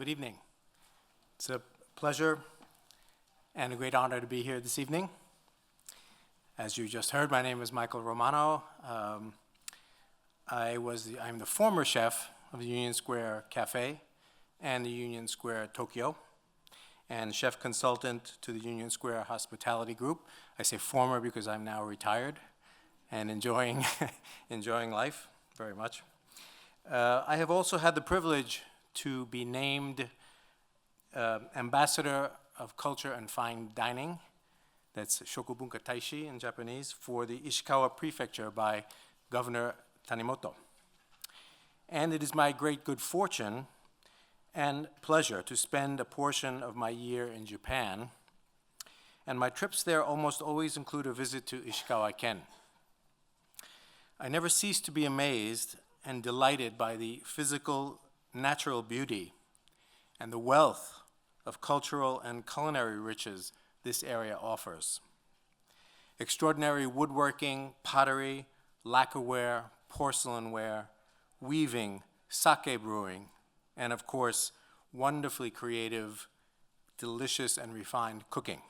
Good evening. It's a pleasure and a great honor to be here this evening. As you just heard, my name is Michael Romano. I'm the former chef of the Union Square Cafe and the Union Square Tokyo, and chef consultant to the Union Square Hospitality Group. I say former because I'm now retired and enjoying life very much. I have also had the privilege to be named Ambassador of Culture and Fine Dining, that's Shokubunka Taishi in Japanese, for the Ishikawa Prefecture by Governor Tanimoto. And it is my great good fortune and pleasure to spend a portion of my year in Japan, and my trips there almost always include a visit to Ishikawa-ken. I never cease to be amazed and delighted by the physical, natural beauty and the wealth of cultural and culinary riches this area offers. Extraordinary woodworking, pottery, lacquerware, porcelainware, weaving, sake brewing, and of course, wonderfully creative, delicious, and refined cooking.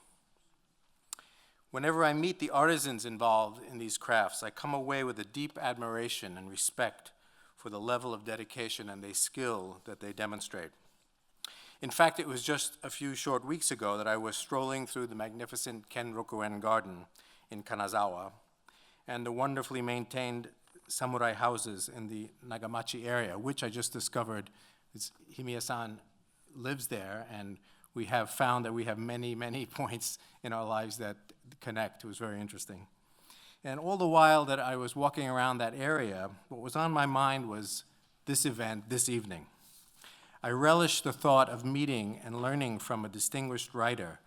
Whenever I meet the artisans involved in these crafts, I come away with a deep admiration and respect for the level of dedication and the skill that they demonstrate. In fact, it was just a few short weeks ago that I was strolling through the magnificent Kenrokuen Garden in Kanazawa and the wonderfully maintained samurai houses in the Nagamachi area, which I just discovered Himiya-san lives there, and we have found that we have many, many points in our lives that connect. It was very interesting. And all the while that I was walking around that area, what was on my mind was this event this evening. I relished the thought of meeting and learning from a distinguished writer,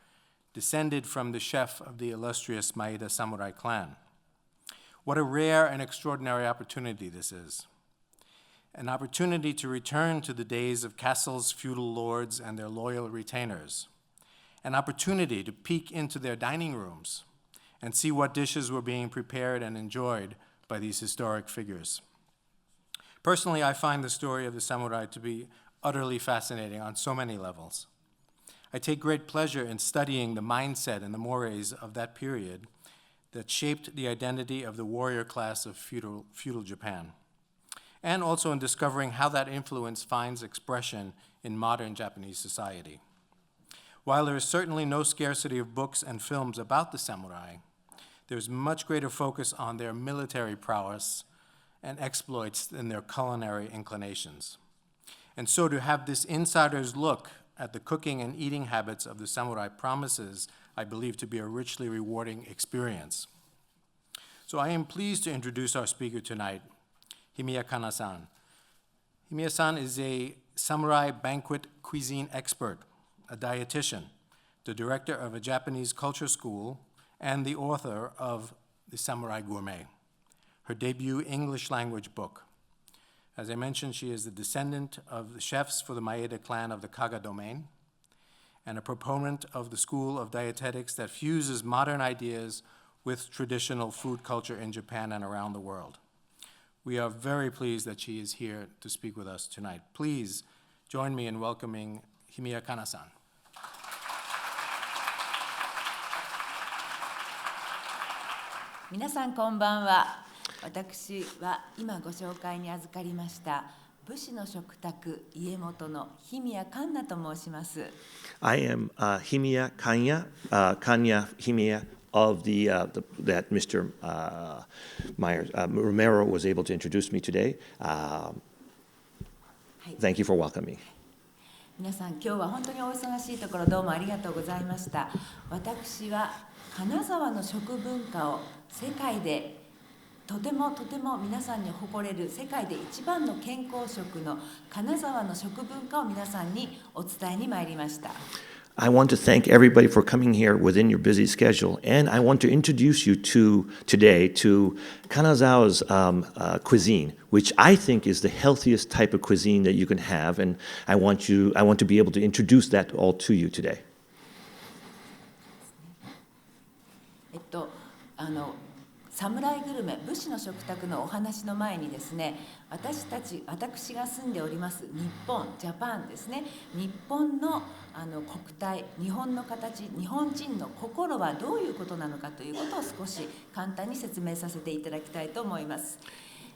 descended from the chef of the illustrious Maeda samurai clan. What a rare and extraordinary opportunity this is. An opportunity to return to the days of castles, feudal lords, and their loyal retainers. An opportunity to peek into their dining rooms and see what dishes were being prepared and enjoyed by these historic figures. Personally, I find the story of the samurai to be utterly fascinating on so many levels. I take great pleasure in studying the mindset and the mores of that period that shaped the identity of the warrior class of feudal Japan, and also in discovering how that influence finds expression in modern Japanese society. While there is certainly no scarcity of books and films about the samurai, there's much greater focus on their military prowess and exploits than their culinary inclinations. And so to have this insider's look at the cooking and eating habits of the samurai promises, I believe, to be a richly rewarding experience. So I am pleased to introduce our speaker tonight, Himiya Kanna-san. Himiya-san is a samurai banquet cuisine expert, a dietitian, the director of a Japanese culture school, and the author of the Samurai Gourmet, her debut English language book. As I mentioned, she is the descendant of the chefs for the Maeda clan of the Kaga domain, and a proponent of the school of dietetics that fuses modern ideas with traditional food culture in Japan and around the world. We are very pleased that she is here to speak with us tonight. Please join me in welcoming Himiya Kanna-san. Minasan konbanwa. 私は今ご紹介に預かりました武士の食卓家元のHimiya Kannaと申します。I am Himiya Kanna, Kanna Himiya of that Mr. Romero was able to introduce me today. Thank you for welcoming me. 皆さん今日は本当にお忙しいところどうもありがとうございました。私は金沢の食文化を世界でとても皆さんに誇れる世界で一番の健康食の金沢の食文化を皆さんにお伝えに参りました。I want to thank everybody for coming here within your busy schedule, and I want to introduce you today to Kanazawa's cuisine, which I think is the healthiest type of cuisine that you can have, and I want to be able to introduce that all to you today. 世サムライグルメ、武士の食卓のお話の前にですね、私が住んでおります日本、ジャパンですね、日本の国体、日本の形、日本人の心はどういうことなのかということを少し簡単に説明させていただきたいと思います。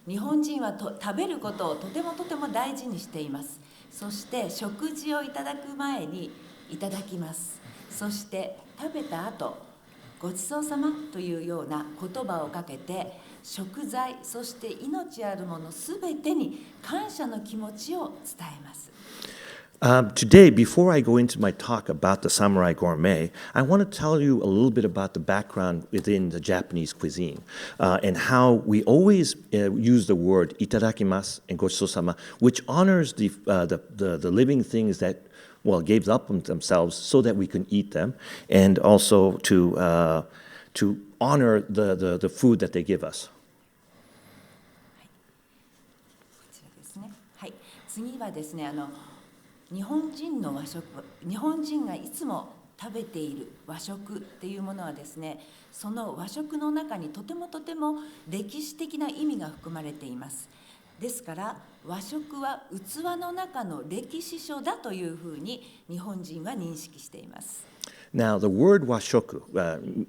日本人は食べることをとても大事にしています。そして食事をいただく前にいただきます。そして食べた後、ごちそうさまというような言葉をかけて、食材、そして命あるものすべてに感謝の気持ちを伝えます。Today, before I go into my talk about the Samurai Gourmet, I want to tell you a little bit about the background within the Japanese cuisine and how we always use the word itadakimasu and gochitosama, which honors the living things that gave up themselves so that we can eat them, and also to honor the food that they give us. こちらですね。はい。次はですね、日本人の和食、日本人がいつも食べている和食っていうものはですね、その和食の中にとても歴史的な意味が含まれています。ですから和食は器の中の歴史書だというふうに日本人は認識しています。Now, the word washoku,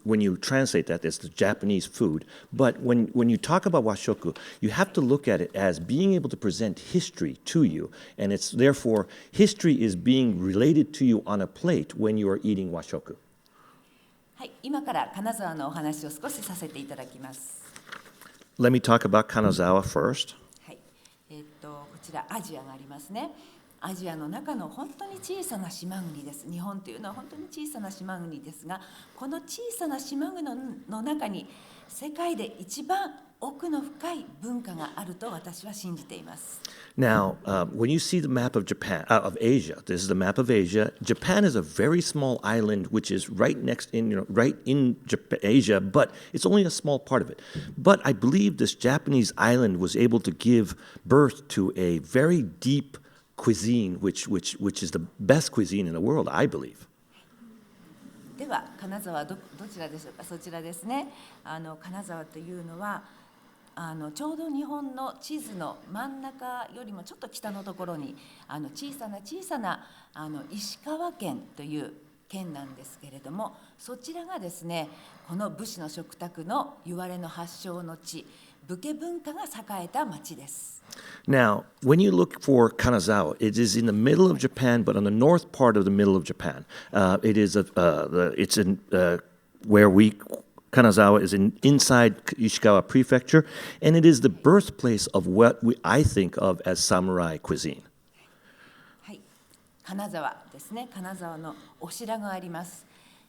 when you translate that, it's the Japanese food. But when you talk about washoku, you have to look at it as being able to present history to you. And it's therefore, history is being related to you on a plate when you are eating washoku. はい、今から金沢のお話を少しさせていただきます。Let me talk about Kanazawa first. はい、こちらアジアがありますね。アジアの中の本当に小さな島国です。日本というのは本当に小さな島国ですが、この小さな島国の中に世界で一番奥の深い文化があると私は信じています。Now, when you see the map of Japan, of Asia, this is the map of Asia. Japan is a very small island which is right in Asia, but it's only a small part of it. But I believe this Japanese island was able to give birth to a very deep cuisine, which is the best cuisine in the world, I believe. では金沢どちらでしょうか。そちらですね。金沢というのはちょうど日本の地図の真ん中よりもちょっと北のところに小さな石川県という県なんですけれども、そちらがですね、この武士の食卓のいわれの発祥の地、武家文化が栄えた町です。Now, when you look for Kanazawa, it is in the middle of Japan, but on the north part of the middle of Japan. It's in where Kanazawa is inside Ishikawa Prefecture, and it is the birthplace of what I think of as samurai cuisine. はい、金沢ですね。金沢のお城があります。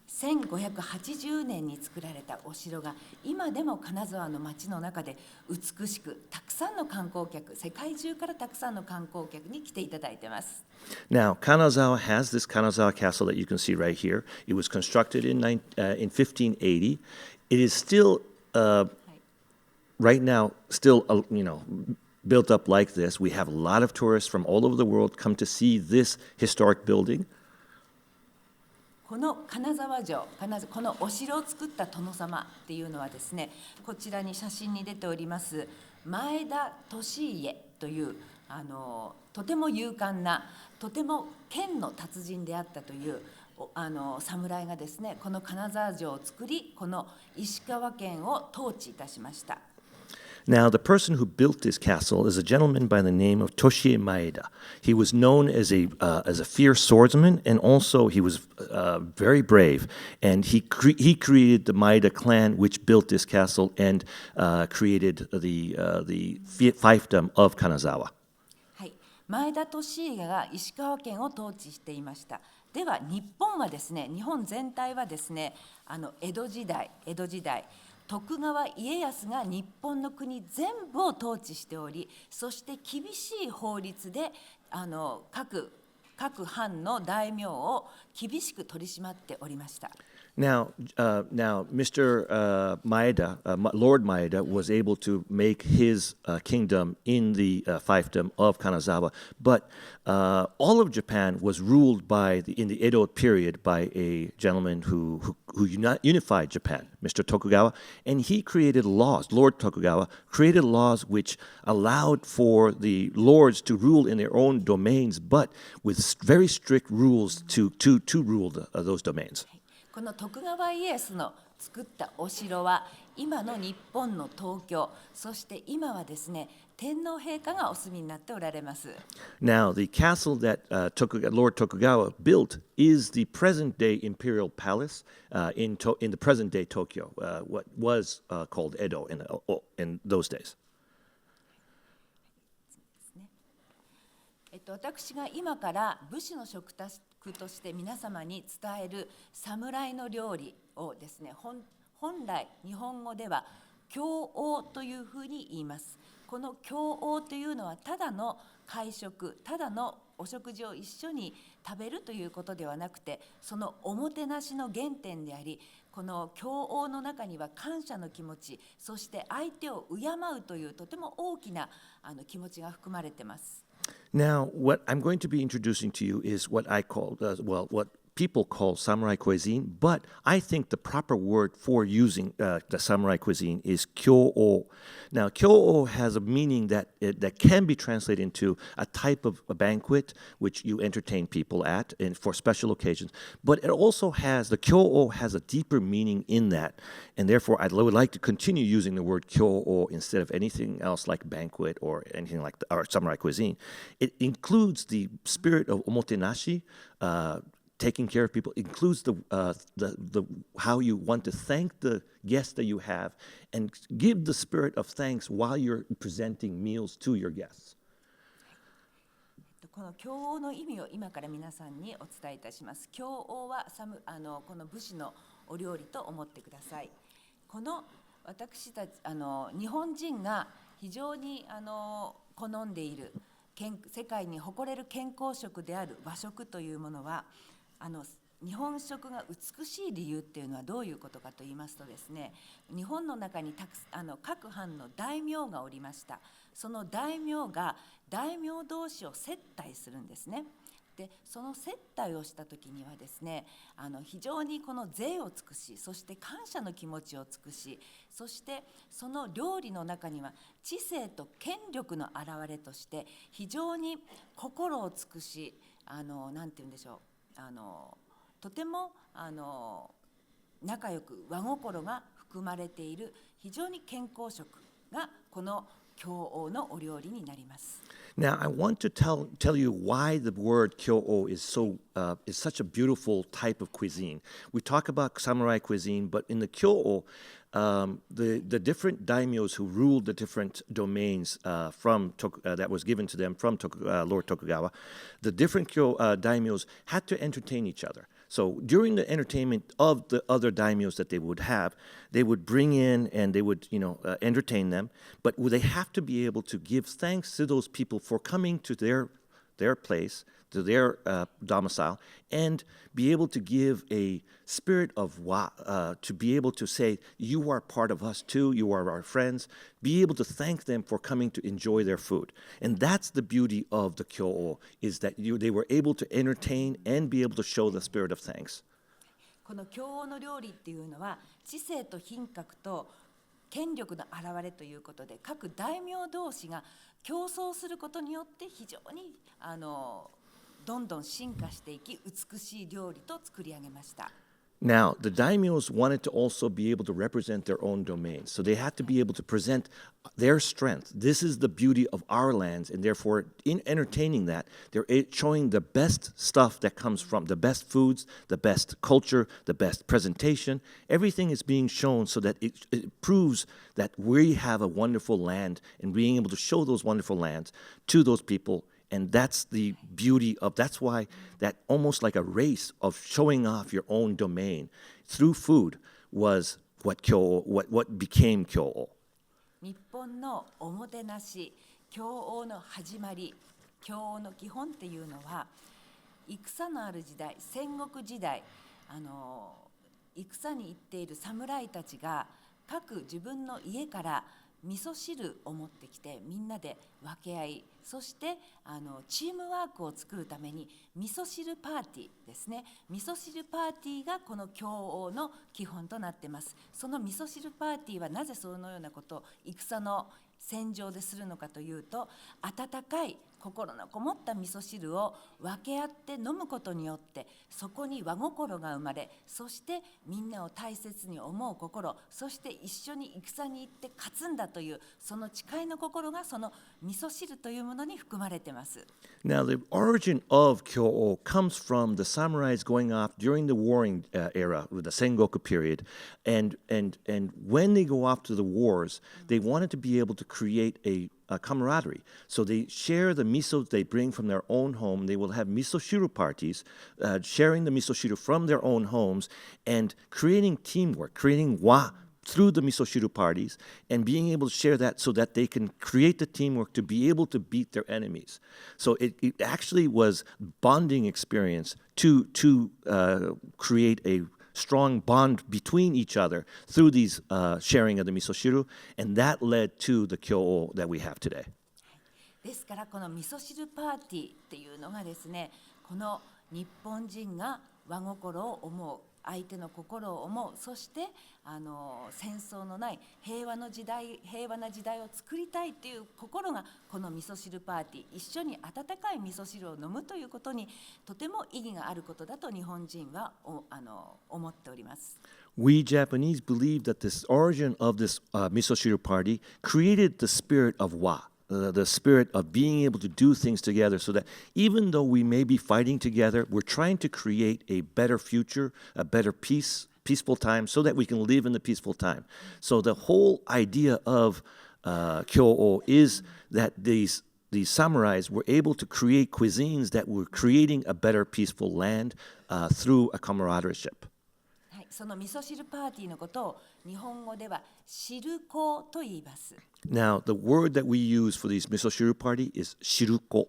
1580年に作られたお城が今でも金沢の町の中で美しく、たくさんの観光客、世界中からたくさんの観光客に来ていただいています。Now, Kanazawa has this Kanazawa castle that you can see right here. It was constructed in 1580. It is still, right now, still, built up like this. We have a lot of tourists from all over the world come to see this historic building. この金沢城、このお城を作った殿様っていうのはですね、こちらに写真に出ております前田利家というとても勇敢な、とても剣の達人であったという侍がですね、この金沢城を作り、この石川県を統治いたしました。Now, the person who built this castle is a gentleman by the name of Toshie Maeda. He was known as a fierce swordsman, and also he was very brave. And he created the Maeda clan, which built this castle and created the fiefdom of Kanazawa. はい、前田利家が石川県を統治していました。では日本はですね、日本全体はですね、江戸時代徳川家康が日本の国全部を統治しており、そして厳しい法律で各藩の大名を厳しく取り締まっておりました。Now, Mr. Maeda, Lord Maeda, was able to make his kingdom in the fiefdom of Kanazawa, but all of Japan was ruled in the Edo period by a gentleman who unified Japan, Mr. Tokugawa, and he created laws. Lord Tokugawa created laws which allowed for the lords to rule in their own domains, but with very strict rules to rule those domains. この徳川家康の作ったお城は今の日本の東京、そして今はですね、天皇陛下がお住みになっておられます。Now, the castle that Lord Tokugawa built is the present-day imperial palace in the present-day Tokyo, what was called Edo in those days. 私が今から武士の食卓として皆様に伝える侍の料理をですね、本来日本語では共王というふうに言います。この共王というのはただの会食、ただのお食事を一緒に食べるということではなくて、そのおもてなしの原点であり、この共王の中には感謝の気持ち、そして相手を敬うというとても大きな気持ちが含まれています。Now, what I'm going to be introducing to you is what I call, what people call samurai cuisine, but I think the proper word for using the samurai cuisine is kyo-o. Now, kyo-o has a meaning that can be translated into a type of a banquet which you entertain people at and for special occasions, but it also has, the kyo-o has a deeper meaning in that, and therefore I would like to continue using the word kyo-o instead of anything else like banquet or anything like our samurai cuisine. It includes the spirit of omotenashi, taking care of people, includes the how you want to thank the guests that you have and give the spirit of thanks while you're presenting meals to your guests. この共王の意味を今から皆さんにお伝えいたします。共王はこの武士のお料理と思ってください。この私たち日本人が非常に好んでいる世界に誇れる健康食である和食というものは、日本食が美しい理由っていうのはどういうことかと言いますとですね、日本の中に各藩の大名がおりました。その大名が大名同士を接待するんですね。でその接待をした時にはですね、非常にこの贅を尽くし、そして感謝の気持ちを尽くし、そしてその料理の中には知性と権力の表れとして非常に心を尽くし、なんて言うんでしょう、とても仲良く和心が含まれている非常に健康食がこの共王のお料理になります。Now, I want to tell you why the word kyo-o is such a beautiful type of cuisine. We talk about samurai cuisine, but in the kyo-o, the different daimyos who ruled the different domains that was given to them from Lord Tokugawa, the different daimyos had to entertain each other. So during the entertainment of the other daimyos that they would have, they would bring in and they would, entertain them. But they have to be able to give thanks to those people for coming to their place, to their domicile, and be able to give a spirit of to be able to say, you are part of us too, you are our friends, be able to thank them for coming to enjoy their food. And that's the beauty of the kyo-o, is that they were able to entertain and be able to show the spirit of thanks. この共王の料理っていうのは知性と品格と権力の表れということで、各大名同士が競争することによって非常にどんどん進化していき、美しい料理と作り上げました。Now, the daimyos wanted to also be able to represent their own domains. So they had to be able to present their strength. This is the beauty of our lands, and therefore, in entertaining that, they're showing the best stuff that comes from the best foods, the best culture, the best presentation. Everything is being shown so that it proves that we have a wonderful land, and being able to show those wonderful lands to those people. And that's the beauty of, that's why that almost like a race of showing off your own domain through food was what became kyo-o. 日本のおもてなし、共王の始まり、共王の基本っていうのは、戦のある時代、戦国時代、戦に行っている侍たちが各自分の家から味噌汁を持ってきてみんなで分け合い、そしてチームワークを作るために味噌汁パーティーですね。味噌汁パーティーがこの共王の基本となっています。その味噌汁パーティーはなぜそのようなことを戦の戦場でするのかというと、温かい心のこもった味噌汁を分け合って飲むことによってそこに和心が生まれ、そしてみんなを大切に思う心、そして一緒に戦に行って勝つんだというその誓いの心がその味噌汁というものに含まれています。 Now, the origin of Kyo comes from the samurais going off during the warring era, with the Sengoku period, and when they go off to the wars, they wanted to be able to create a camaraderie. So they share the miso they bring from their own home. They will have miso shiru parties, sharing the miso shiru from their own homes, and creating teamwork, creating wa through the miso shiru parties, and being able to share that so that they can create the teamwork to be able to beat their enemies. So it actually was bonding experience to create a strong bond between each other through these sharing of the miso shiru, and that led to the kyo that we have today. ですからこの味噌汁パーティーっていうのがですね、この日本人が和心を思う、相手の心を思う、そして戦争のない平和な時代を作りたいという心がこの味噌汁パーティー、一緒に温かい味噌汁を飲むということにとても意義があることだと日本人は思っております。We Japanese believe that this origin of this miso shiru party created the spirit of wa. The spirit of being able to do things together, so that even though we may be fighting together, we're trying to create a better future, a better peaceful time, so that we can live in the peaceful time. So the whole idea of kyo is that these samurais were able to create cuisines that were creating a better peaceful land through a camaradereship. その味噌汁パーティーのことを日本語では汁粉と言います。Now, the word that we use for these miso shiru party is shiruko.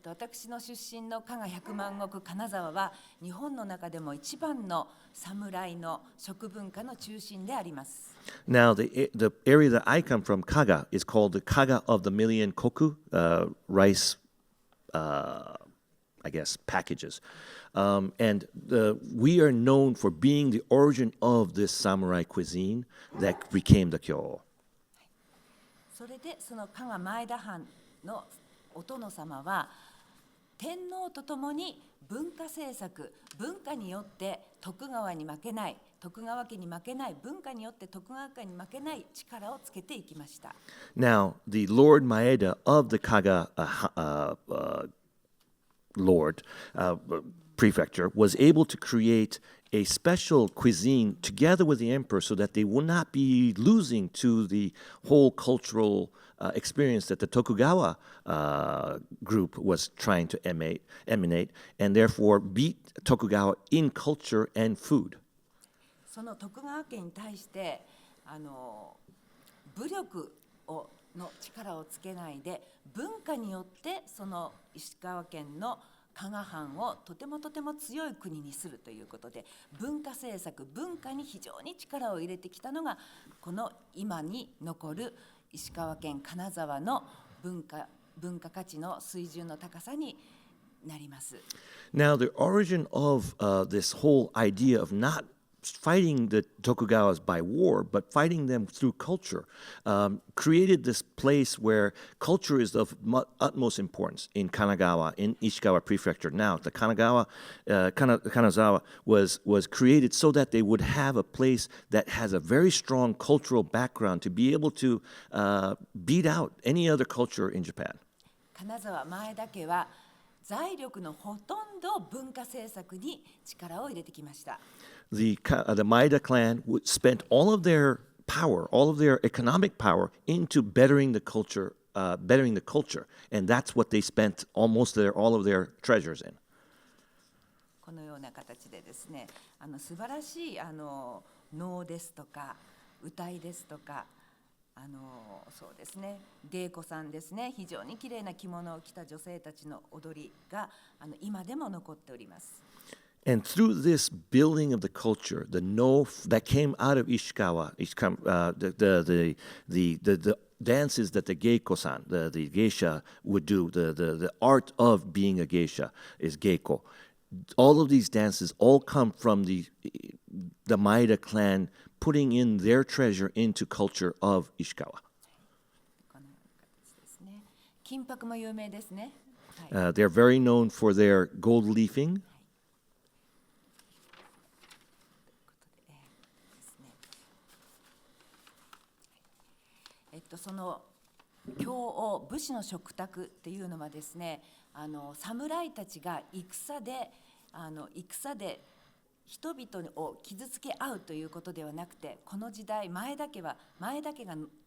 私の出身の加賀百万石金沢は日本の中でも一番の侍の食文化の中心であります。Now, the area that I come from, Kaga, is called the Kaga of the Million Koku, rice, I guess, packages. And we are known for being the origin of this samurai cuisine that became the kyo. それでその加賀前田藩のお殿様は天皇とともに文化政策、文化によって徳川に負けない、徳川家に負けない、文化によって徳川家に負けない力をつけていきました。Now, the Lord Maeda of the Kaga Lord Prefecture was able to create a special cuisine together with the emperor so that they would not be losing to the whole cultural experience that the Tokugawa group was trying to emanate, and therefore beat Tokugawa in culture and food. その徳川家に対して武力の力をつけないで文化によってその石川県の加賀藩をとても強い国にするということで、文化政策、文化に非常に力を入れてきたのがこの今に残る石川県金沢の文化価値の水準の高さになります。Now, the origin of this whole idea of not fighting the Tokugawas by war, but fighting them through culture, created this place where culture is of utmost importance in Kanagawa, in Ishikawa Prefecture. Now, the Kanazawa was created so that they would have a place that has a very strong cultural background to be able to beat out any other culture in Japan. 金沢前田家は財力のほとんど文化政策に力を入れてきました。The Maeda clan spent all of their power, all of their economic power into bettering the culture, and that's what they spent all of their treasures in. このような形でですね、素晴らしい能ですとか歌いですとか、そうですね、芸妓さんですね、非常に綺麗な着物を着た女性たちの踊りが今でも残っております。And through this building of the culture, the that came out of Ishikawa, the dances that the geiko-san, the geisha would do, the art of being a geisha is geiko. All of these dances all come from the Maeda clan putting in their treasure into culture of Ishikawa. このような形ですね。金箔も有名ですね。They're very known for their gold leafing. その京王武士の食卓っていうのはですね、侍たちが戦で人々を傷つけ合うということではなくて、この時代前田家が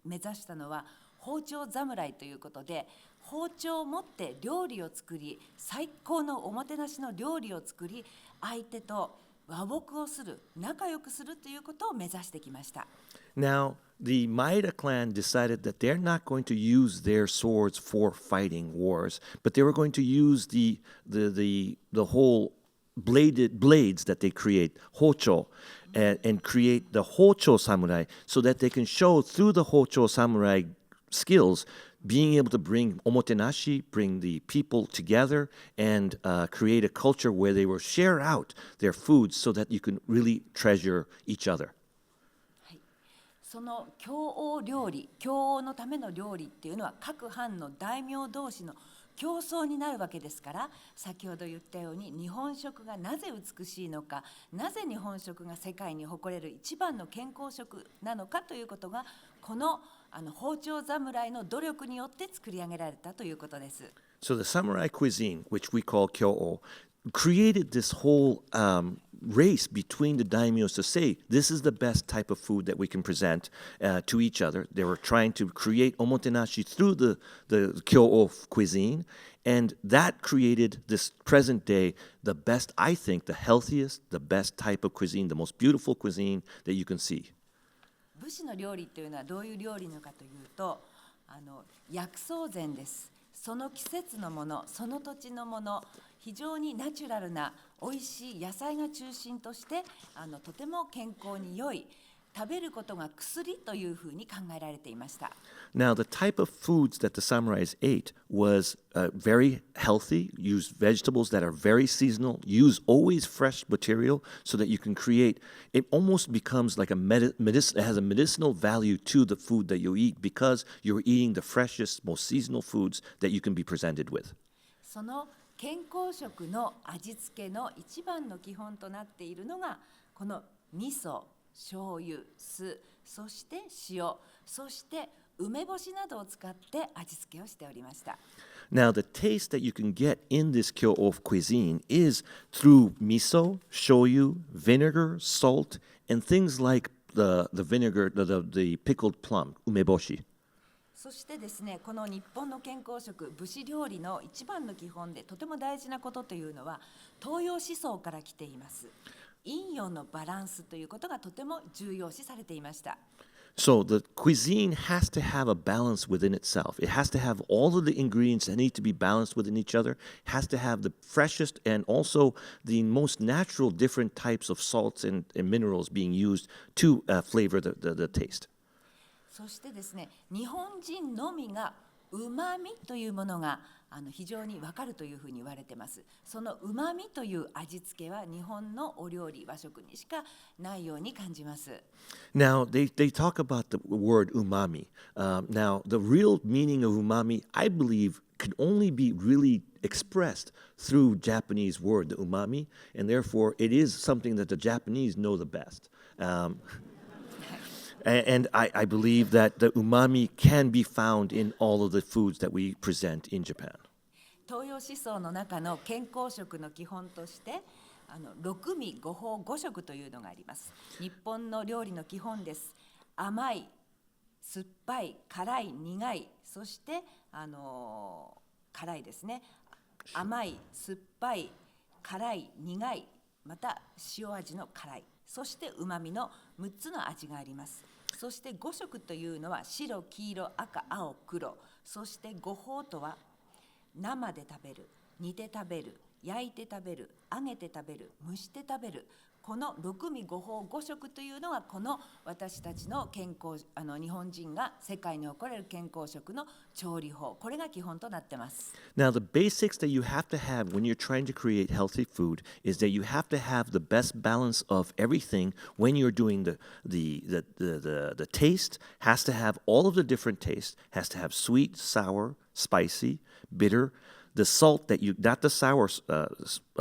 目指したのは包丁侍ということで、包丁を持って料理を作り、最高のおもてなしの料理を作り、相手と和睦をする、仲良くするということを目指してきました。Now, the Maeda clan decided that they're not going to use their swords for fighting wars, but they were going to use the whole blades that they create, houchou, and create the houchou samurai so that they can show through the houchou samurai skills being able to bring omotenashi, bring the people together, and create a culture where they will share out their foods so that you can really treasure each other. その京王料理、京王のための料理っていうのは各藩の大名同士の競争になるわけですから、先ほど言ったように日本食がなぜ美しいのか、なぜ日本食が世界に誇れる一番の健康食なのかということが、この包丁侍の努力によって作り上げられたということです。So the samurai cuisine, which we call kyo-o, created this whole race between the daimyos to say this is the best type of food that we can present to each other. They were trying to create omotenashi through the kyo-o cuisine, and that created this present day the best, I think, the healthiest, the best type of cuisine, the most beautiful cuisine that you can see. 武士の料理というのはどういう料理なのかというと、薬草膳です。その季節のもの、その土地のもの、非常にナチュラルなおいしい野菜が中心としてとても健康に良い、食べることが薬というふうに考えられていました。Now, the type of foods that the samurais ate was very healthy, use vegetables that are very seasonal, use always fresh material so that you can create, it almost becomes like it has a medicinal value to the food that you eat because you're eating the freshest, most seasonal foods that you can be presented with. その健康食の味付けの一番の基本となっているのが、この味噌、醤油、酢、そして塩、そして梅干しなどを使って味付けをしておりました。Now, the taste that you can get in this kyo-o cuisine is through miso, shoyu, vinegar, salt, and things like the vinegar, the pickled plum, umeboshi. そしてですね、この日本の健康食、武士料理の一番の基本でとても大事なことというのは、東洋思想から来ています。陰陽のバランスということがとても重要視されていました。So the cuisine has to have a balance within itself. It has to have all of the ingredients that need to be balanced within each other. It has to have the freshest and also the most natural different types of salts and minerals being used to flavor the taste. そしてですね、日本人のみがうまみというものが非常に分かるというふうに言われています。そのうまみという味付けは日本のお料理、和食にしかないように感じます。Now, they talk about the word umami. Now, the real meaning of umami, I believe, can only be really expressed through Japanese word, the umami, and therefore it is something that the Japanese know the best. And I believe that the umami can be found in all of the foods that we present in Japan. 東洋思想の中の健康食の基本として六味五法五食というのがあります。日本の料理の基本です。甘い、酸っぱい、辛い、苦い、そして辛いですね。甘い、酸っぱい、辛い、苦い、また塩味の辛い、そしてうまみの6つの味があります。そして5色というのは白、黄色、赤、青、黒、そして五法とは生で食べる、煮て食べる、焼いて食べる、揚げて食べる、蒸して食べる、この六味五法五食というのがこの私たちの健康、日本人が世界に誇れる健康食の調理法、これが基本となってます。Now, the basics that you have to have when you're trying to create healthy food is that you have to have the best balance of everything when you're doing the taste has to have all of the different tastes, has to have sweet, sour, spicy, bitter. The salt that you, not the sour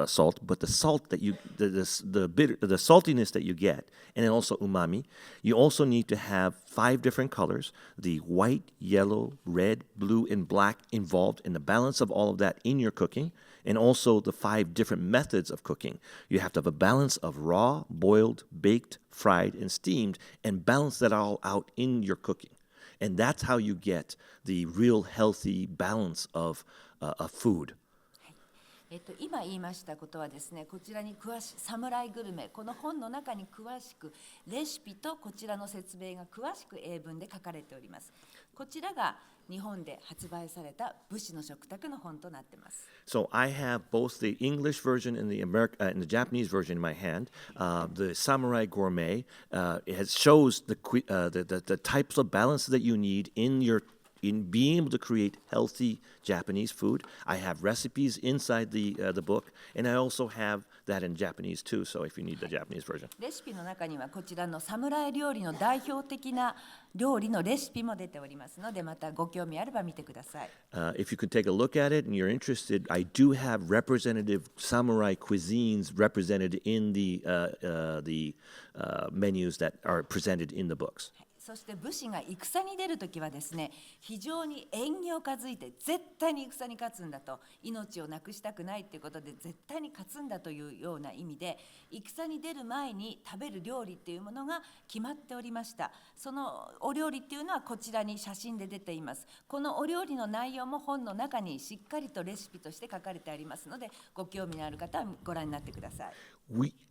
salt, but the salt that you, the bitter, the saltiness that you get, and then also umami. You also need to have 5 different colors: the white, yellow, red, blue, and black involved in the balance of all of that in your cooking, and also the 5 different methods of cooking. You have to have a balance of raw, boiled, baked, fried, and steamed, and balance that all out in your cooking. And that's how you get the real healthy balance of food. 今言いましたことはですね、こちらに詳しいサムライグルメ、この本の中に詳しくレシピとこちらの説明が詳しく英文で書かれております。こちらが日本で発売された武士の食卓の本となっています。So I have both the English version and the Japanese version in my hand. The Samurai Gourmet shows the types of balance that you need in being able to create healthy Japanese food. I have recipes inside the book, and I also have that in Japanese too, so if you need the Japanese version. レシピの中にはこちらのサムライ料理の代表的な料理のレシピも出ておりますので、またご興味あれば見てください。If you could take a look at it and you're interested, I do have representative samurai cuisines represented in the menus that are presented in the books. そして武士が戦に出るときはですね、非常に縁起を担いで絶対に戦に勝つんだと、命をなくしたくないということで絶対に勝つんだというような意味で、戦に出る前に食べる料理っていうものが決まっておりました。そのお料理っていうのはこちらに写真で出ています。このお料理の内容も本の中にしっかりとレシピとして書かれてありますので、ご興味のある方はご覧になってください。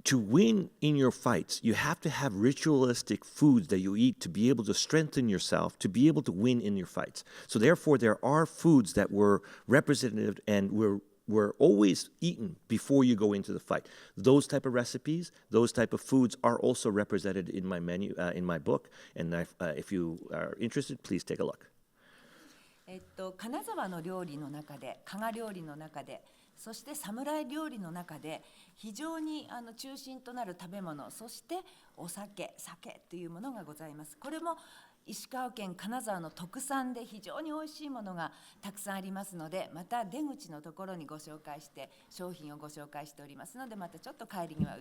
To win in your fights, you have to have ritualistic foods that you eat to be able to strengthen yourself, to be able to win in your fights. So therefore, there are foods that were representative and were always eaten before you go into the fight. Those type of recipes, those type of foods are also represented in my menu, in my book. And if you are interested, please take a look. 金沢の料理の中で、加賀料理の中で、そして侍料理の中で非常に中心となる食べ物、そしてお酒というものがございます。これも石川県金沢の特産で非常に美味しいものがたくさんありますので、また出口のところにご紹介して商品をご紹介しておりますので、またちょっと帰りには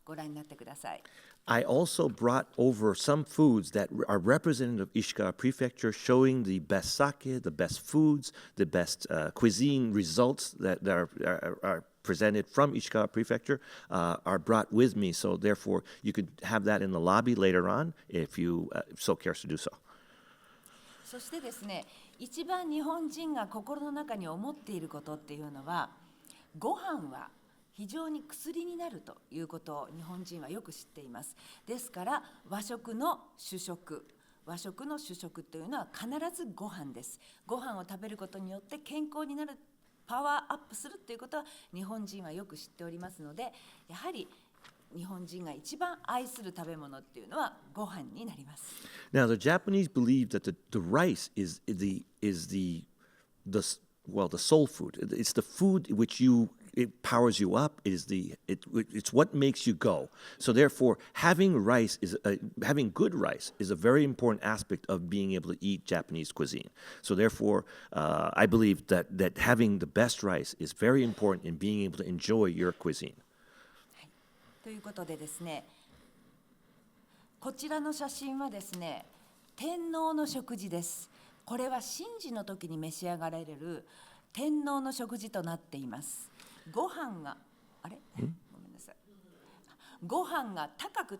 ご覧になってください。I also brought over some foods that are representative of Ishikawa Prefecture, showing the best sake, the best foods, the best cuisine results that are presented from Ishikawa Prefecture are brought with me. So therefore, you could have that in the lobby later on if you so cares to do so. そしてですね、一番日本人が心の中に思っていることっていうのは、ご飯は非常に薬になるということを日本人はよく知っています。ですから和食の主食というのは必ずご飯です。ご飯を食べることによって健康になる、パワーアップするということは日本人はよく知っておりますので、やはり日本人が一番愛する食べ物っていうのはご飯になります。Now the Japanese believe that the rice is the soul food. It's the food which it powers you up. It's what makes you go. So therefore, having good rice is a very important aspect of being able to eat Japanese cuisine. So therefore, I believe that having the best rice is very important in being able to enjoy your cuisine. ということでですね、こちらの写真はですね、天皇の食事です。これは神事の時に召し上がられる天皇の食事となっています。ご飯がご飯が高く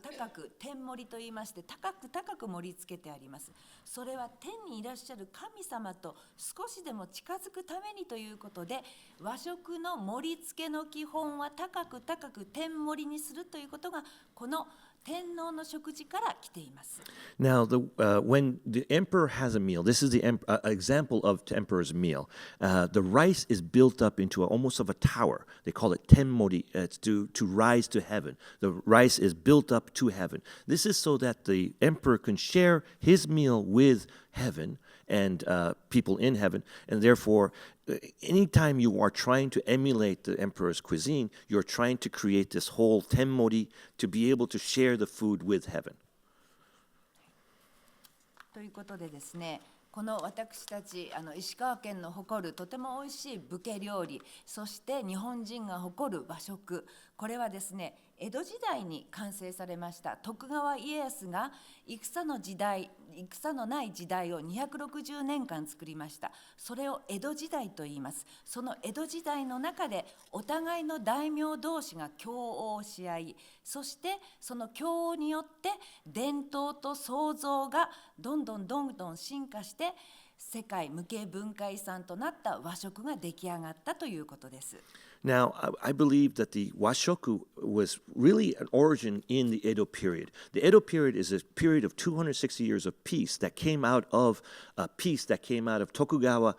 天盛りと言いまして、高く盛り付けてあります。それは天にいらっしゃる神様と少しでも近づくためにということで、和食の盛り付けの基本は高く天盛りにするということがこの天皇の食事から来ています。Now, when the emperor has a meal, this is the example of the emperor's meal. The rice is built up into almost of a tower. They call it tenmori. It's to rise to heaven. The rice is built up to heaven. This is so that the emperor can share his meal with heaven and people in heaven, and therefore, anytime you are trying to emulate the emperor's cuisine, you're trying to create this whole tenmori to be able to share the food with heaven. ということでですね、この私たち石川県の誇るとても美味しい武家料理、そして日本人が誇る和食、これはですね、江戸時代に完成されました。徳川家康が戦のない時代を260年間作りました。それを江戸時代と言います。その江戸時代の中でお互いの大名同士が共応し合い、そしてその共応によって伝統と創造がどんどん進化して世界無形文化遺産となった和食が出来上がったということです。Now, I believe that the washoku was really an origin in the Edo period. The Edo period is a period of 260 years of peace that came out of Tokugawa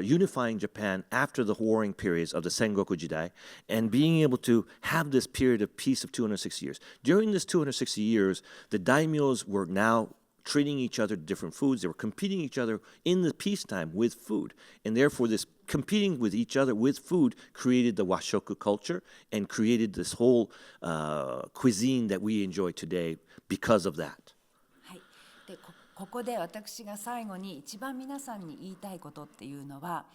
unifying Japan after the warring periods of the Sengoku Jidai and being able to have this period of peace of 260 years. During this 260 years, the daimyos were now treating each other to different foods. They were competing each other in the peacetime with food. And therefore, this competing with each other with food created the washoku culture and created this whole cuisine that we enjoy today because of that. はい、でここで私が最後に一番皆さんに言いたいことっていうのは、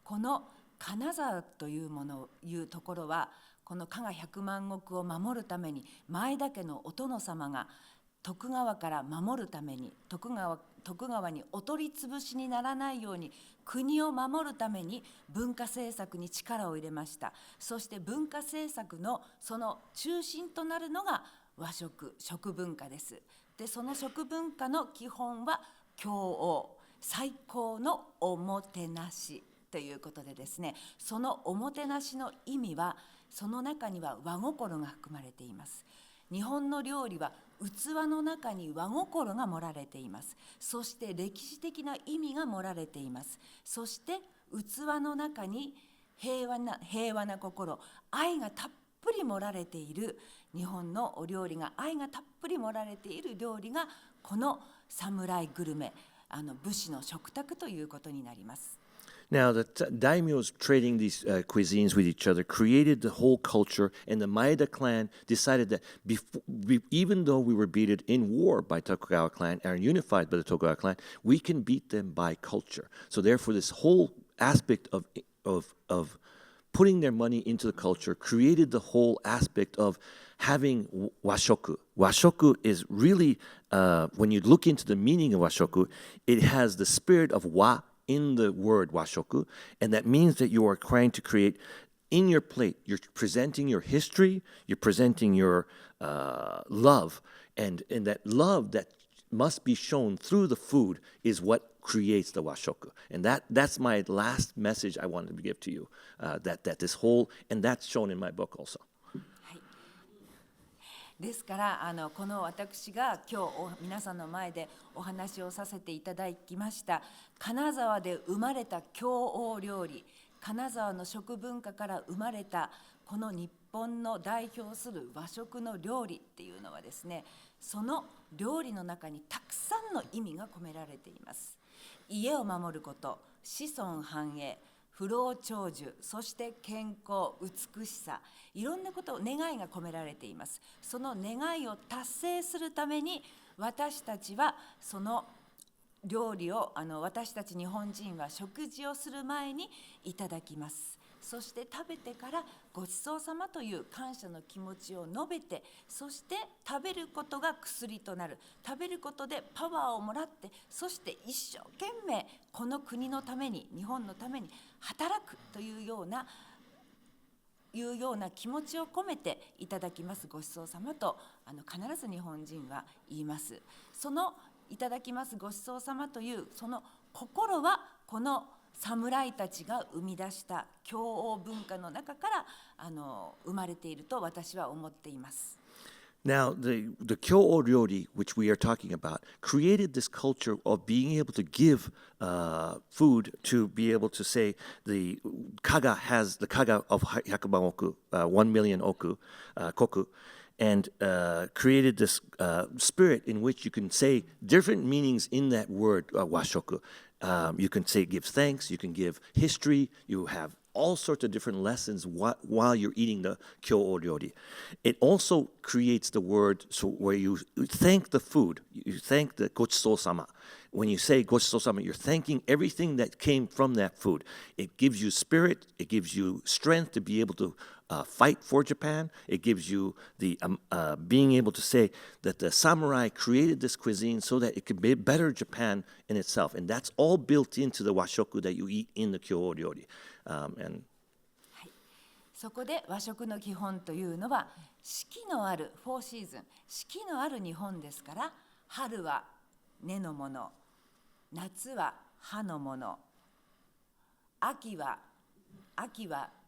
この金沢というところは、この加賀百万石を守るために前田家のお殿様が徳川から守るために徳川にお取り潰しにならないように国を守るために文化政策に力を入れました。そして文化政策のその中心となるのが和食、食文化です。で、その食文化の基本は共応、最高のおもてなしということでですね、そのおもてなしの意味は、その中には和心が含まれています。日本の料理は器の中に和心が盛られています。そして歴史的な意味が盛られています。そして器の中に平和な心、愛がたっぷり盛られている日本のお料理が、愛がたっぷり盛られている料理がこのサムライグルメ、武士の食卓ということになります。Now, the daimyos trading these cuisines with each other created the whole culture, and the Maeda clan decided that even though we were beaten in war by Tokugawa clan and unified by the Tokugawa clan, we can beat them by culture. So therefore, this whole aspect of putting their money into the culture created the whole aspect of having washoku. Washoku is really, when you look into the meaning of washoku, it has the spirit of wa in the word washoku, and that means that you are trying to create in your plate, you're presenting your history, you're presenting your love, and that love that must be shown through the food is what creates the washoku. And that's my last message I wanted to give to you, that this whole, and that's shown in my book also. ですからこの私が今日皆さんの前でお話をさせていただきました金沢で生まれた共応料理、金沢の食文化から生まれたこの日本の代表する和食の料理っていうのはですね、その料理の中にたくさんの意味が込められています。家を守ること、子孫繁栄、不老長寿、そして健康、美しさ、いろんなこと願いが込められています。その願いを達成するために私たちはその料理を私たち日本人は食事をする前にいただきます。そして食べてからごちそうさまという感謝の気持ちを述べて、そして食べることが薬となる、食べることでパワーをもらって、そして一生懸命この国のために、日本のために働くというような気持ちを込めていただきますごちそうさまと必ず日本人は言います。そのいただきますごちそうさまというその心はこの侍たちが生み出した共応文化の中から生まれていると私は思っています。Now, the Kyo Ryori, which we are talking about, created this culture of being able to give food to be able to say the kaga of Hyakuban oku, 1 million oku, koku, and created this spirit in which you can say different meanings in that word, washoku. You can say give thanks, you can give history, you have all sorts of different lessons while you're eating the kyo ryori. It also creates the word where you thank the food, you thank the gochiso-sama. When you say gochiso-sama, you're thanking everything that came from that food. It gives you spirit, it gives you strength to be able to fight for Japan. It gives you the being able to say that the samurai created this cuisine so that it could be better Japan in itself. And that's all built into the washoku that you eat in the kyo ryori. そこで和食の基本というのは四季のある4シーズン、四季のある日本ですから、春は根のもの、夏は葉のもの、秋は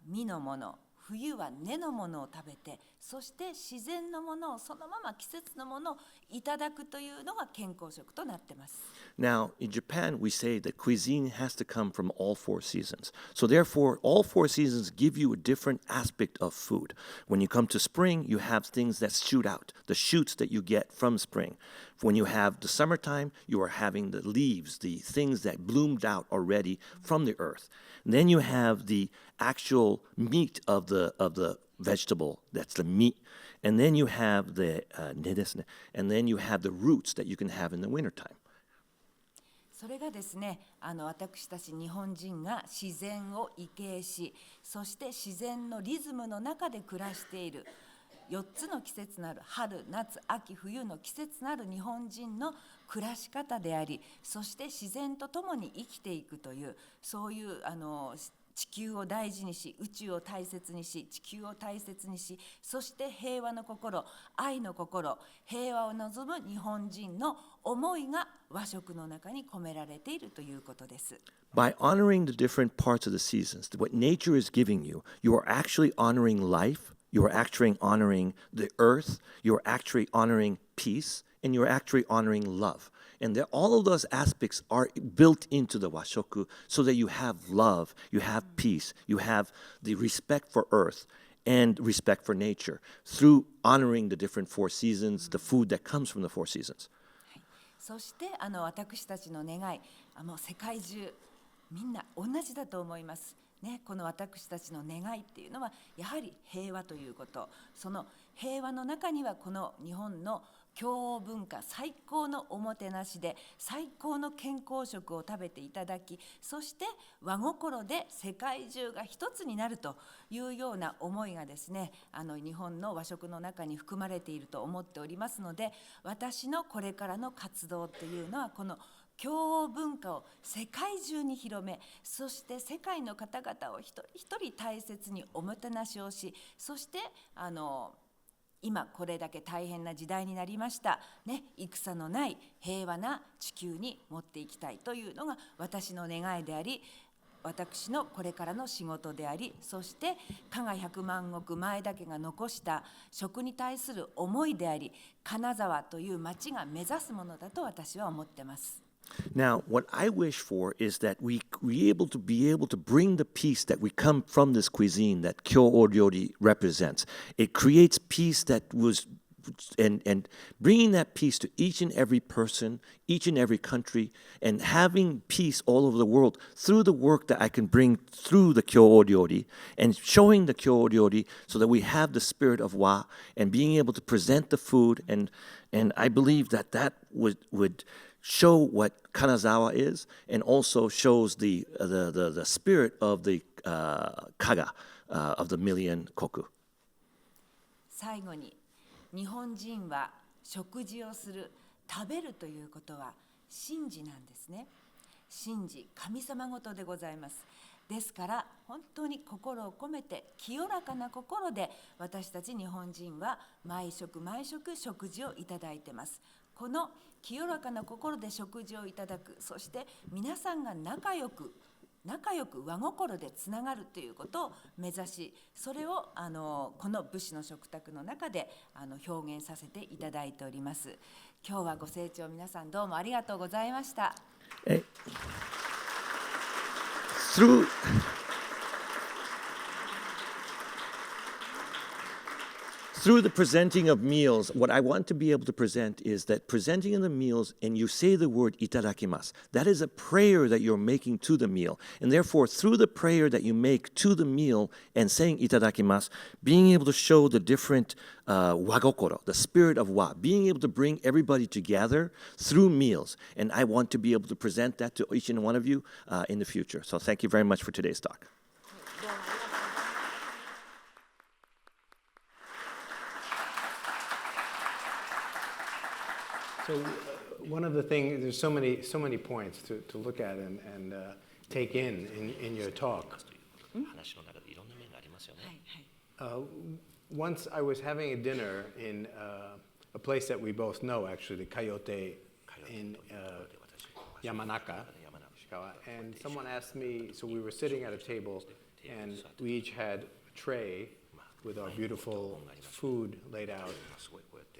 実のもの、冬は根のものを食べて、そして自然のものをそのまま季節のものをいただくというのが健康食となっています。Now, in Japan, we say that cuisine has to come from all 4 seasons. So therefore, all 4 seasons give you a different aspect of food. When you come to spring, you have things that shoot out, the shoots that you get from spring. When you have the summertime, you are having the leaves, the things that bloomed out already from the earth. And then you have the actual meat of the vegetable, that's the meat. And then you have the and then you have the roots that you can have in the wintertime. それがですね、私たち日本人が自然を畏敬し、そして自然のリズムの中で暮らしている4つの季節のある春、夏、秋、冬の季節のある日本人の暮らし方であり、そして自然と共に生きていくという、そういう地球を大事にし、宇宙を大切にし、地球を大切にし、そして平和の心、愛の心、平和を望む日本人の思いが和食の中に込められているということです。By honoring the different parts of the seasons, what nature is giving you, you are actually honoring life, you are actually honoring the earth, you are actually honoring peace, and you are actually honoring love. And all of those aspects are built into the washoku so that you have love, you have peace, you have the respect for earth and respect for nature through honoring the different 4 seasons, the food that comes from the 4 seasons. そして私たちの願い、世界中みんな同じだと思います。ね、この私たちの願いっていうのはやはり平和ということ。その平和の中にはこの日本の京文化最高のおもてなしで最高の健康食を食べていただき、そして和心で世界中が一つになるというような思いがですね、日本の和食の中に含まれていると思っておりますので、私のこれからの活動というのはこの京文化を世界中に広め、そして世界の方々を一人一人大切におもてなしをし、そして今これだけ大変な時代になりました、ね、戦のない平和な地球に持っていきたいというのが私の願いであり、私のこれからの仕事であり、そして加賀百万石前田家が残した食に対する思いであり、金沢という町が目指すものだと私は思ってます。Now, what I wish for is that we be able to bring the peace that we come from this cuisine that Kyo Ryori represents. It creates peace that was, and bringing that peace to each and every person, each and every country, and having peace all over the world through the work that I can bring through the Kyo Ryori, and showing the Kyo Ryori so that we have the spirit of Wa, and being able to present the food, and I believe that would show what Kanazawa is, and also shows the spirit of the kaga of the million koku. 最後に、日本人は食事をする、食べるということは神事なんですね。神事、神様ごとでございます。ですから本当に心を込めて清らかな心で私たち日本人は毎食毎食食事をいただいています。この清らかな心で食事をいただく、そして皆さんが仲良く仲良く和心でつながるということを目指し、それをこの武士の食卓の中で表現させていただいております。今日はご清聴皆さんどうもありがとうございました。Through the presenting of meals, what I want to be able to present is that presenting in the meals and you say the word itadakimasu, that is a prayer that you're making to the meal. And therefore, through the prayer that you make to the meal and saying itadakimasu, being able to show the different wagokoro, the spirit of wa, being able to bring everybody together through meals. And I want to be able to present that to each and one of you in the future. So thank you very much for today's talk. So one of the things, there's so many points to look at and take in your talk. Once I was having a dinner in a place that we both know, actually, Kayote in Yamanaka, Ishikawa, and someone asked me, so we were sitting at a table and we each had a tray with our beautiful food laid out,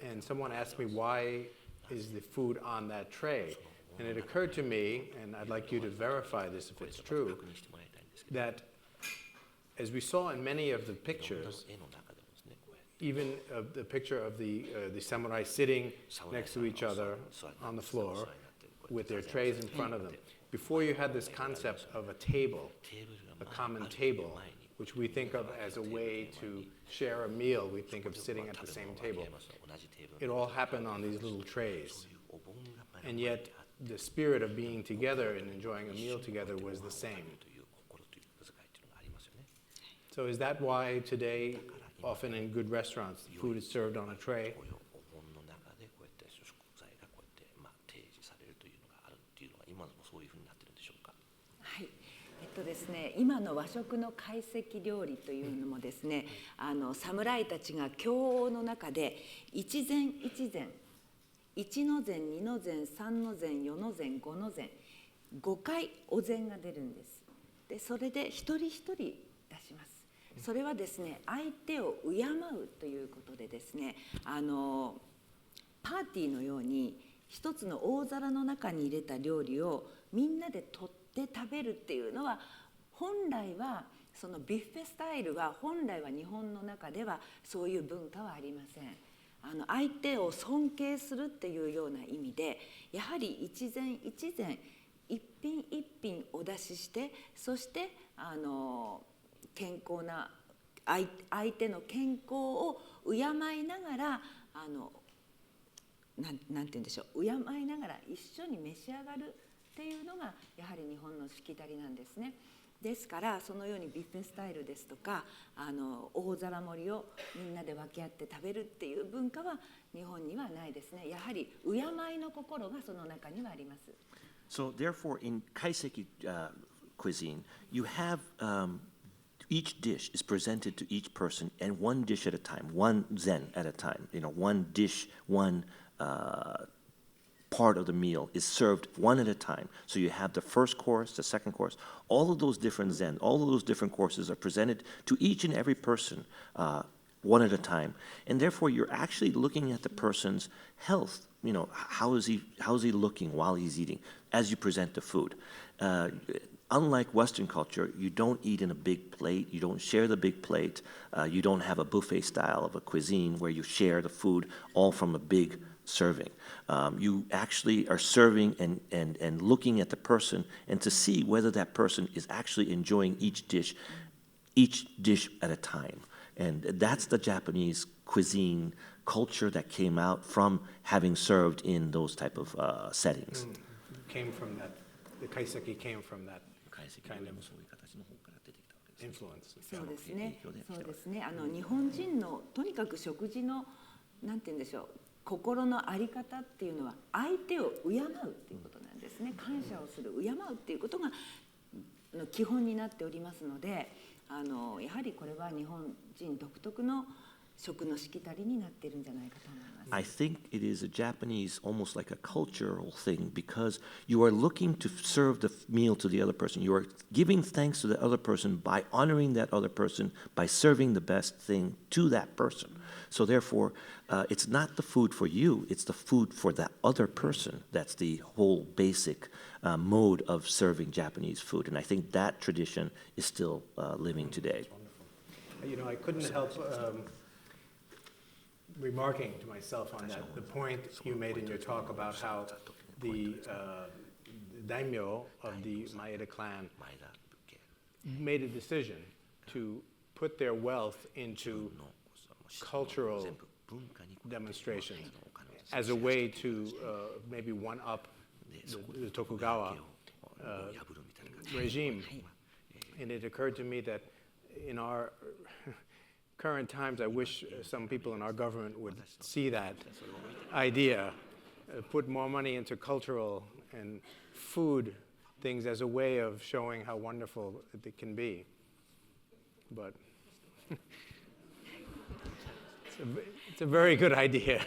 and someone asked me, why is the food on that tray? And it occurred to me, and I'd like you to verify this if it's true, that as we saw in many of the pictures, even the picture of the samurai sitting next to each other on the floor with their trays in front of them, before you had this concept of a table, a common table, which we think of as a way to share a meal, we think of sitting at the same table. It all happened on these little trays. And yet, the spirit of being together and enjoying a meal together was the same. So is that why today, often in good restaurants, food is served on a tray? ですね、今の和食の懐石料理というのもですね、侍たちが経の中で一膳一膳、一の膳、二の膳、三の膳、四の膳、五の膳、5回お膳が出るんです。で、それで一人一人出します。それはですね、相手を敬うということでですね、パーティーのように一つの大皿の中に入れた料理をみんなで取って食べるっていうのは、本来はそのビュッフェスタイルは本来は日本の中ではそういう文化はありません。相手を尊敬するっていうような意味で、やはり一膳一膳、一品一品お出しして、そして健康な相手の健康を敬いながらなんて言うんでしょう、敬いながら一緒に召し上がるっていうのがやはり日本のしきたりなんですね。ですからそのようにビュッフェスタイルですとか大皿盛りをみんなで分け合って食べるっていう文化は日本にはないですね。やはり敬いの心がその中にはあります。So therefore, in kaiseki cuisine, you have each dish is presented to each person, and one dish at a time, one zen at a time. You know, one dish, one part of the meal is served one at a time. So you have the first course, the second course, all of those different zen, all of those different courses are presented to each and every person one at a time. And therefore, you're actually looking at the person's health. You know, how is he looking while he's eating as you present the food. Unlike Western culture, you don't eat in a big plate, you don't share the big plate, you don't have a buffet style of a cuisine where you share the food all from a big serving. You actually are serving and looking at the person and to see whether that person is actually enjoying each dish at a time. And that's the Japanese cuisine culture that came out from having served in those type of settings. Came from that, the kaiseki came from that kind of influence. そうですね。そうですね。日本人のとにかく食事のなんて言うんでしょう、心の在り方っていうのは相手を敬うっていうことなんですね。感謝をする、敬うっていうことが基本になっておりますので、やはりこれは日本人独特の食のしきたりになっているんじゃないかと思います。I think it is a Japanese, almost like a cultural thing, because you are looking to serve the meal to the other person. You are giving thanks to the other person by honoring that other person, by serving the best thing to that person. So therefore, it's not the food for you, it's the food for that other person. That's the whole basic mode of serving Japanese food. And I think that tradition is still living today. You know, I couldn't help remarking to myself on that, the point you made in your talk about how the daimyo of the Maeda clan made a decision to put their wealth into cultural demonstrations as a way to maybe one-up the Tokugawa regime. And it occurred to me that in our current times, I wish some people in our government would see that idea, put more money into cultural and food things as a way of showing how wonderful it can be. But it's a very good idea.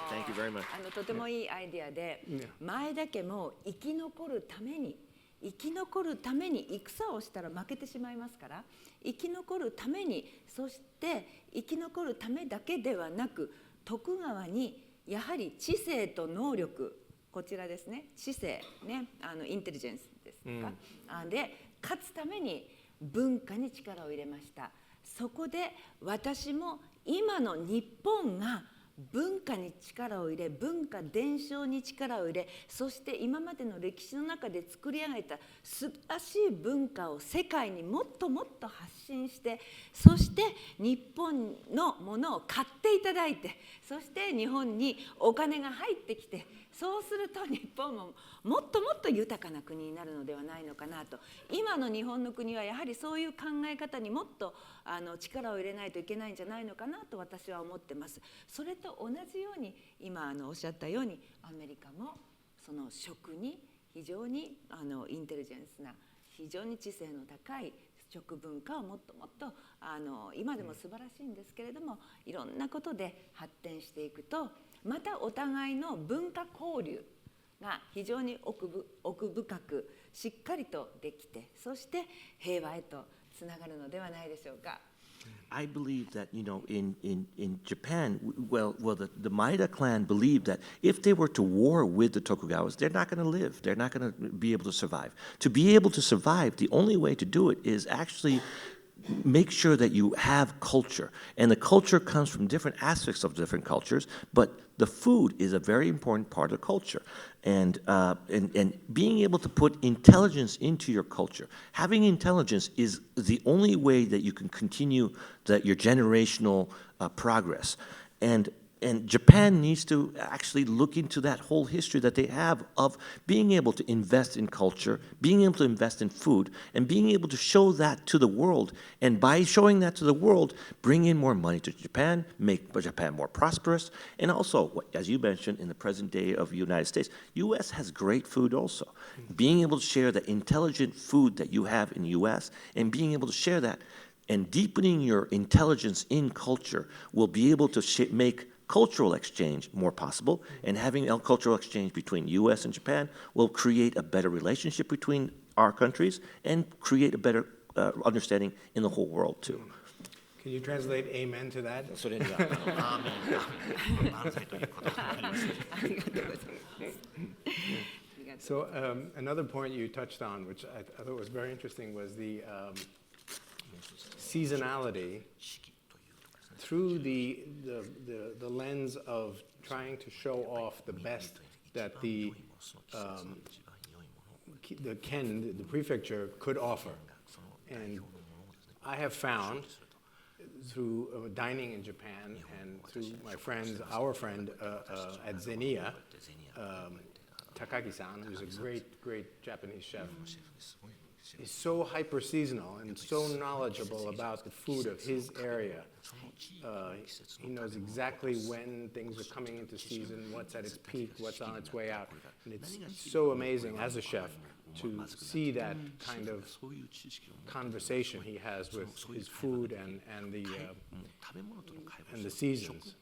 Thank you very much. とてもいいアイデアで、前田家も生き残るために戦をしたら負けてしまいますから、生き残るために、そして生き残るためだけではなく、徳川にやはり知性と能力、こちらですね、知性ね、インテリジェンスですか、で勝つために文化に力を入れました。そこで私も今の日本が文化に力を入れ、文化伝承に力を入れ、そして今までの歴史の中で作り上げた素晴らしい文化を世界にもっともっと発信して、そして日本のものを買っていただいて、そして日本にお金が入ってきて、そうすると日本ももっともっと豊かな国になるのではないのかなと。今の日本の国はやはりそういう考え方にもっと力を入れないといけないんじゃないのかなと私は思ってます。それと同じように今おっしゃったようにアメリカもその食に非常にインテリジェンスな、非常に知性の高い食文化をもっともっと今でも素晴らしいんですけれども、いろんなことで発展していくと、またお互いの文化交流が非常に奥深くしっかりとできて、そして平和へとつながるのではないでしょうか。I believe that, in Japan, the Maeda clan believed that if they were to war with the Tokugawas, they're not going to live. They're not going to be able to survive. To be able to survive, the only way to do it is actually make sure that you have culture. And the culture comes from different aspects of different cultures, but the food is a very important part of culture. And being able to put intelligence into your culture, having intelligence is the only way that you can continue your generational progress. And Japan needs to actually look into that whole history that they have of being able to invest in culture, being able to invest in food, and being able to show that to the world. And by showing that to the world, bring in more money to Japan, make Japan more prosperous. And also, as you mentioned, in the present day of the United States, U.S. has great food also. Being able to share the intelligent food that you have in the U.S. and being able to share that and deepening your intelligence in culture will be able to make cultural exchange more possible, and having a cultural exchange between U.S. and Japan will create a better relationship between our countries and create a better understanding in the whole world too. Can you translate amen to that? So another point you touched on, which I thought was very interesting, was the seasonality through the lens of trying to show off the best that the prefecture could offer. And I have found through dining in Japan and through our friend at Zeniya, Takagi-san, who's a great Japanese chef, is so hyper-seasonal and so knowledgeable about the food of his area. He knows exactly when things are coming into season, what's at its peak, what's on its way out. And it's so amazing as a chef to see that kind of conversation he has with his food and the seasons.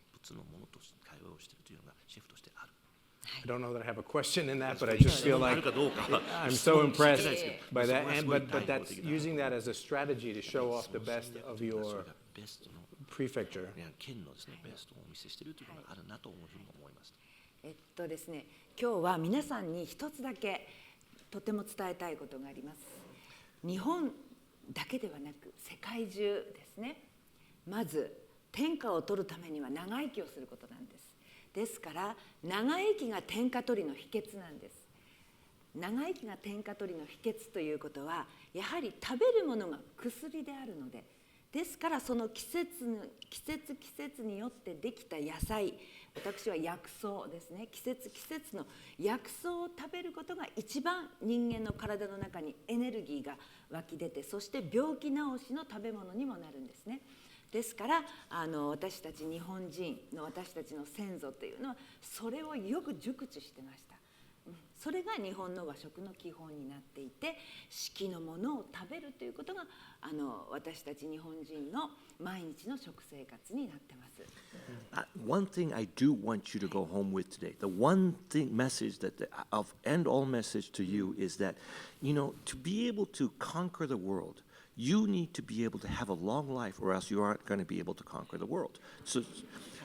I don't know that I have a question in that, but I just feel like I'm so impressed by that. But that's using that as a strategy to show off the best of your prefecture. ですね、今日は皆さんに一つだけとても伝えたいことがあります。日本だけではなく世界中ですね。まず天下を取るためには長生きをすることなんです。ですから長生きが天下取りの秘訣なんです。長生きが天下取りの秘訣ということはやはり食べるものが薬であるので、ですからその季節によってできた野菜、私は薬草ですね、季節の薬草を食べることが一番人間の体の中にエネルギーが湧き出て、そして病気治しの食べ物にもなるんですね。ですから私たち日本人の私たちの先祖というのはそれをよく熟知してました。それが日本の和食の基本になっていて、四季のものを食べるということが私たち日本人の毎日の食生活になってます。One thing I do want you to go home with today, the one thing message that of end all message to you is that, you know, to be able to conquer the world, you need to be able to have a long life, or else you aren't going to be able to conquer the world.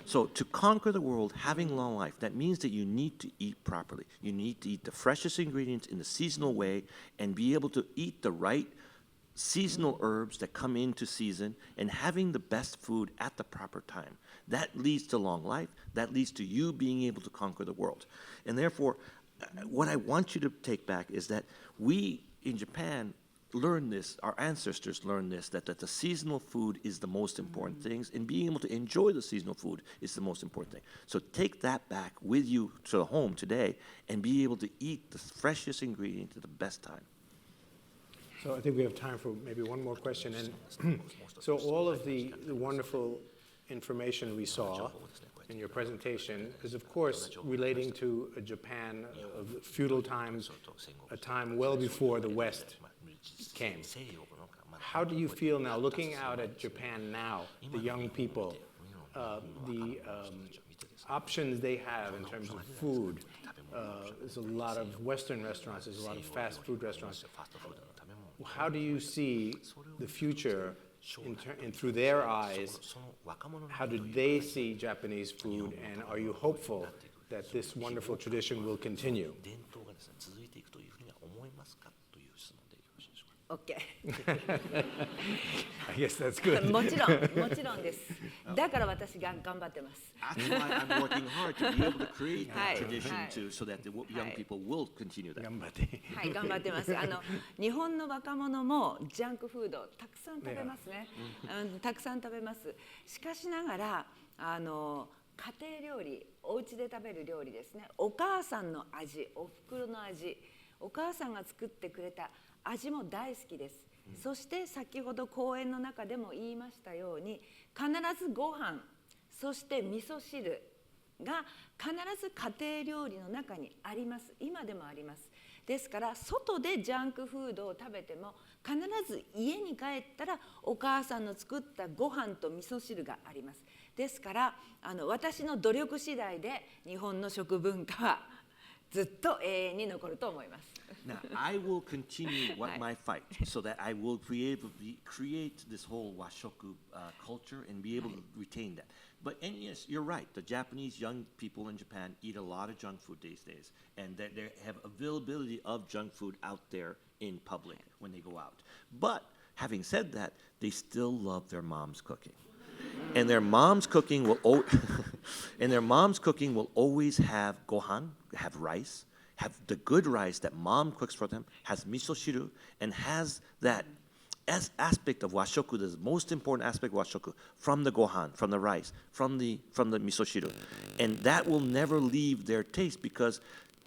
So to conquer the world, having long life, that means that you need to eat properly. You need to eat the freshest ingredients in the seasonal way and be able to eat the right seasonal herbs that come into season and having the best food at the proper time. That leads to long life. That leads to you being able to conquer the world. And therefore, what I want you to take back is that we in Japan learn this, our ancestors learned this, that the seasonal food is the most important things, and being able to enjoy the seasonal food is the most important thing. So take that back with you to the home today and be able to eat the freshest ingredient at the best time. So I think we have time for maybe one more question. And so all of the wonderful information we saw in your presentation is, of course, relating to a Japan of feudal times, a time well before the West came. How do you feel now, looking out at Japan now, the young people, the options they have in terms of food? There's a lot of Western restaurants, there's a lot of fast food restaurants. How do you see the future and through their eyes? How do they see Japanese food, and are you hopeful that this wonderful tradition will continue? OK I guess that's good. もちろんです。だから私が頑張ってます。That's why I'm working hard to be able to create that tradition too, so that the young people will continue that. はい、頑張ってます。日本の若者もジャンクフードたくさん食べますね。たくさん食べます。しかしながら家庭料理、お家で食べる料理ですね。お母さんの味、お袋の味、お母さんが作ってくれた味も大好きです。そして先ほど講演の中でも言いましたように、必ずご飯、そして味噌汁が必ず家庭料理の中にあります。今でもあります。ですから外でジャンクフードを食べても必ず家に帰ったらお母さんの作ったご飯と味噌汁があります。ですから私の努力次第で日本の食文化はずっと永遠に残ると思います。Now, I will continue my fight so that I will be able to create this whole washoku culture and be able to retain that. But and yes, you're right. The Japanese young people in Japan eat a lot of junk food these days, and they have availability of junk food out there in public when they go out. But having said that, they still love their mom's cooking. And their mom's cooking will always have gohan, have rice, have the good rice that mom cooks for them, has miso shiru, and has that aspect of washoku, the most important aspect of washoku, from the gohan, from the rice, from the miso shiru. And that will never leave their taste because,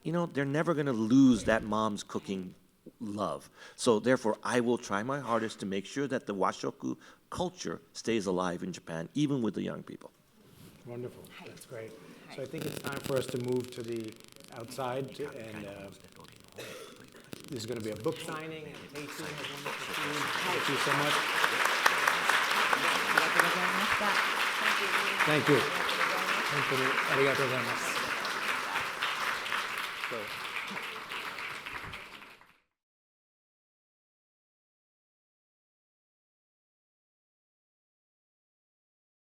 you know, they're never going to lose that mom's cooking love. So therefore, I will try my hardest to make sure that the washoku culture stays alive in Japan, even with the young people. Wonderful. That's great. So I think it's time for us to move to the outside and there's going to be a book signing and a tasting of wonderful food. Thank you so much. ありがとうございました。Thank you. 本当にありがとうございます。So